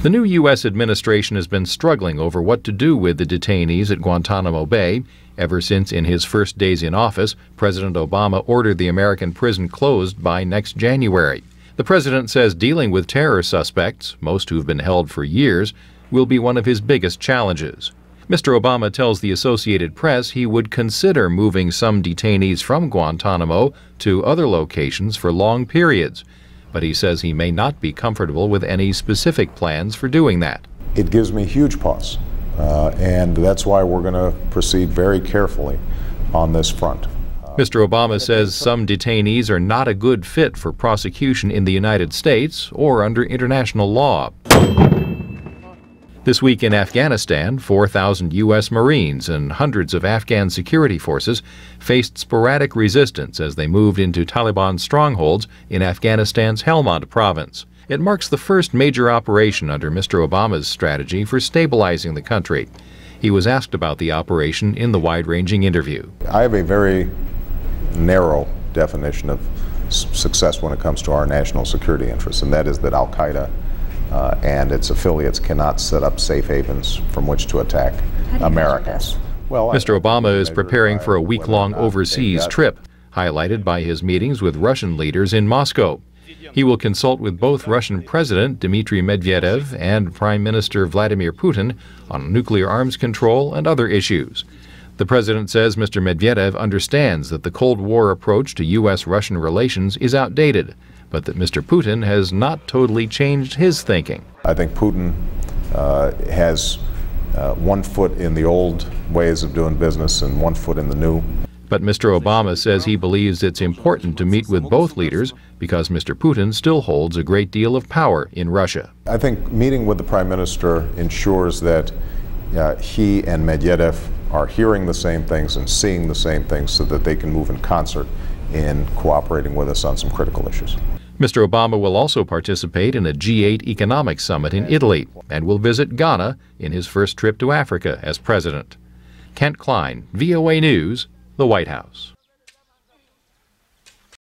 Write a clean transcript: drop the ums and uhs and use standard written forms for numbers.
The new U.S. administration has been struggling over what to do with the detainees at Guantanamo Bay. Ever since in his first days in office, President Obama ordered the American prison closed by next January. The president says dealing with terror suspects, most who've been held for years, will be one of his biggest challenges. Mr. Obama tells the Associated Press he would consider moving some detainees from Guantanamo to other locations for long periods, but he says he may not be comfortable with any specific plans for doing that. It gives me huge pause, and that's why we're going to proceed very carefully on this front. Mr. Obama says some detainees are not a good fit for prosecution in the United States or under international law. This week in Afghanistan, 4,000 U.S. Marines and hundreds of Afghan security forces faced sporadic resistance as they moved into Taliban strongholds in Afghanistan's Helmand province. It marks the first major operation under Mr. Obama's strategy for stabilizing the country. He was asked about the operation in the wide-ranging interview. I have a very narrow definition of success when it comes to our national security interests, and that is that Al-Qaeda and its affiliates cannot set up safe havens from which to attack Americans. Well, Mr. Obama is preparing for a week-long overseas trip, highlighted by his meetings with Russian leaders in Moscow. He will consult with both Russian President Dmitry Medvedev and Prime Minister Vladimir Putin on nuclear arms control and other issues. The president says Mr. Medvedev understands that the Cold War approach to U.S.-Russian relations is outdated, but that Mr. Putin has not totally changed his thinking. I think Putin has one foot in the old ways of doing business and one foot in the new. But Mr. Obama says he believes it's important to meet with both leaders because Mr. Putin still holds a great deal of power in Russia. I think meeting with the Prime Minister ensures that he and Medvedev are hearing the same things and seeing the same things so that they can move in concert in cooperating with us on some critical issues. Mr. Obama will also participate in a G8 economic summit in Italy and will visit Ghana in his first trip to Africa as president. Klein, VOA News, the White House.